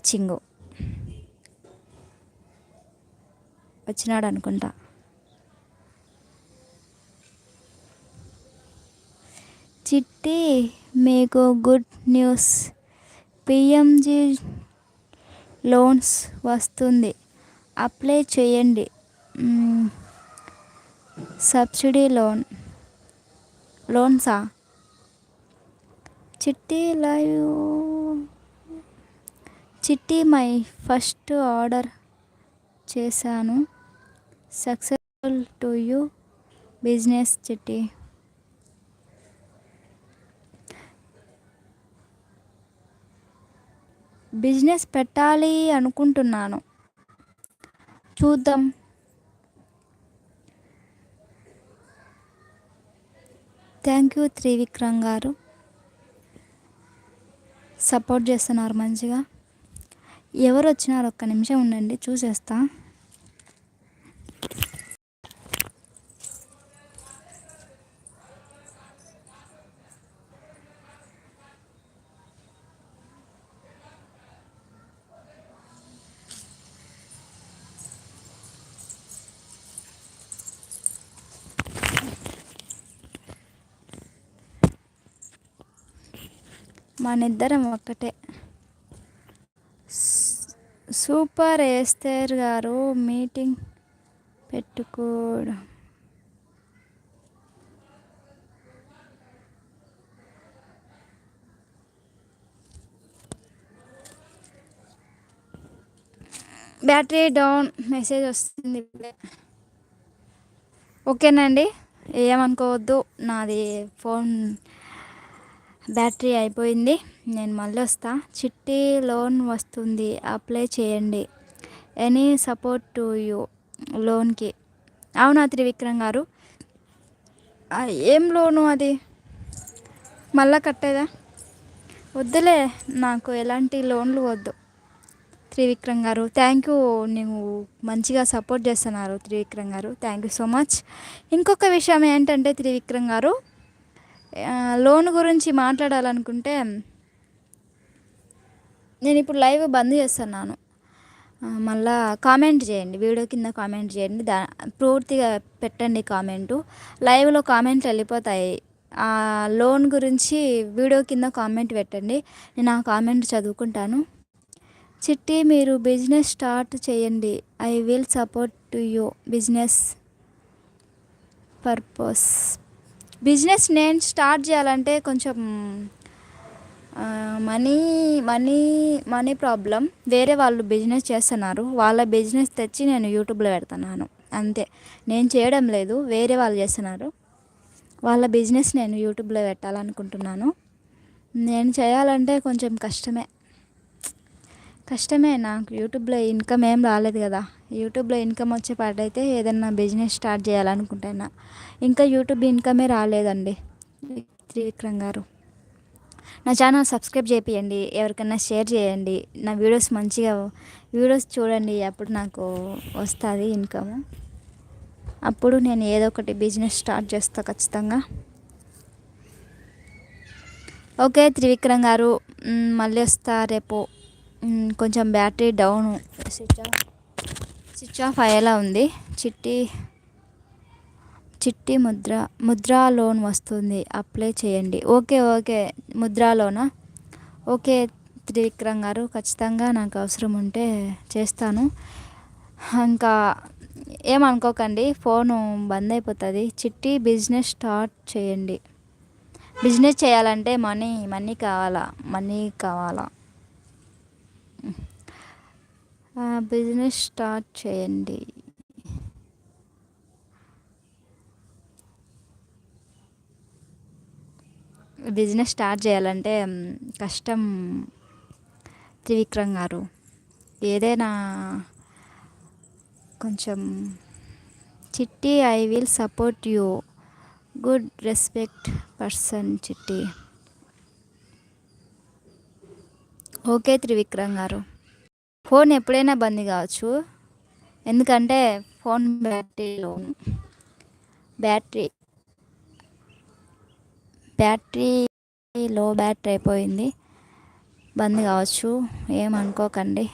చింగు వచ్చినాడు అనుకుంటా. చిట్టి మీకు గుడ్ న్యూస్, పిఎంజి లోన్స్ వస్తుంది, అప్లై చేయండి. సబ్సిడీ లోన్సా? చిట్టి లైవ్ చిట్టి మై ఫస్ట్ ఆర్డర్ చేశాను, సక్సెస్ఫుల్ టు యూ బిజినెస్. చిట్టి బిజినెస్ పెట్టాలి అనుకుంటున్నాను, చూద్దాం. థ్యాంక్ యూ త్రివిక్రమ్ గారు, సపోర్ట్ చేస్తున్నారు మంచిగా. ఎవరు వచ్చినారు? ఒక్క నిమిషం ఉండండి, చూసేస్తా. మనిద్దరం ఒక్కటే. సూపర్ ఎస్తేర్ గారు, మీటింగ్ పెట్టుకోవడం బ్యాటరీ డౌన్ మెసేజ్ వస్తుంది ఇప్పుడే. ఓకేనండి, ఏమనుకోవద్దు, నాది ఫోన్ బ్యాటరీ అయిపోయింది, నేను మళ్ళీ వస్తా. చిట్టి లోన్ వస్తుంది, అప్లై చేయండి, ఎనీ సపోర్ట్ టు యూ లోన్కి. అవునా త్రివిక్రమ్ గారు? ఏం లోను అది? మళ్ళా కట్టేదా? వద్దులే, నాకు ఎలాంటి లోన్లు వద్దు. త్రివిక్రమ్ గారు థ్యాంక్ యూ, నువ్వు మంచిగా సపోర్ట్ చేస్తున్నారు త్రివిక్రమ్ గారు, థ్యాంక్ యూ సో మచ్. ఇంకొక విషయం ఏంటంటే త్రివిక్రమ్ గారు, లోన్ గురించి మాట్లాడాలనుకుంటే నేను ఇప్పుడు లైవ్ బంద్ చేస్తున్నాను. మళ్ళా కామెంట్ చేయండి, వీడియో కింద కామెంట్ చేయండి, పూర్తిగా పెట్టండి కామెంటు. లైవ్లో కామెంట్లు వెళ్ళిపోతాయి. లోన్ గురించి వీడియో కింద కామెంట్ పెట్టండి, నేను ఆ కామెంట్ చదువుకుంటాను. చిట్టి మీరు బిజినెస్ స్టార్ట్ చేయండి, I will support to you business purpose. Business నేను స్టార్ట్ చేయాలంటే కొంచెం మనీ మనీ మనీ ప్రాబ్లం. వేరే వాళ్ళు బిజినెస్ చేస్తున్నారు, వాళ్ళ బిజినెస్ తెచ్చి నేను యూట్యూబ్లో పెడుతున్నాను అంతే. నేను చేయడం లేదు, వేరే వాళ్ళు చేస్తున్నారు, వాళ్ళ బిజినెస్ నేను యూట్యూబ్లో పెట్టాలనుకుంటున్నాను. నేను చేయాలంటే కొంచెం కష్టమే. నాకు యూట్యూబ్లో ఇన్కమ్ ఏం రాలేదు కదా. యూట్యూబ్లో ఇన్కమ్ వచ్చే పాటైతే ఏదన్నా బిజినెస్ స్టార్ట్ చేయాలనుకుంటున్నా. ఇంకా యూట్యూబ్ ఇన్కమే రాలేదండి. త్రివిక్రమ్ గారు, నా ఛానల్ సబ్స్క్రైబ్ చేయండి, ఎవరికైనా షేర్ చేయండి, నా వీడియోస్ చూడండి, అప్పుడు నాకు వస్తుంది ఇన్కమ్. అప్పుడు నేను ఏదో ఒకటి బిజినెస్ స్టార్ట్ చేస్తా ఖచ్చితంగా. ఓకే త్రివిక్రమ్ గారు, మళ్ళీ వస్తా రేపు. కొంచెం బ్యాటరీ డౌన్, స్విచ్ ఆఫ్ అయ్యేలా ఉంది. చిట్టి ముద్రా లోన్ వస్తుంది, అప్లై చేయండి. ఓకే ముద్రా లోనా? ఓకే త్రివిక్రమ్ గారు, ఖచ్చితంగా నాకు అవసరం ఉంటే చేస్తాను. ఇంకా ఏమనుకోకండి, ఫోను బంద్ అయిపోతుంది. చిట్టి బిజినెస్ స్టార్ట్ చేయండి. బిజినెస్ చేయాలంటే మనీ కావాలా. బిజినెస్ స్టార్ట్ చేయండి. బిజినెస్ స్టార్ట్ చేయాలంటే కష్టం త్రివిక్రమ్ గారు, ఏదైనా కొంచెం. చిట్టి I will support you, good respect person చిట్టి. ఓకే త్రివిక్రమ్ గారు, ఫోన్ ఎప్పుడైనా బంద్ కావచ్చు, ఎందుకంటే ఫోన్ బ్యాటరీ లో బ్యాటరీ అయిపోయింది. బంద్ కావచ్చు, ఏమనుకోకండి.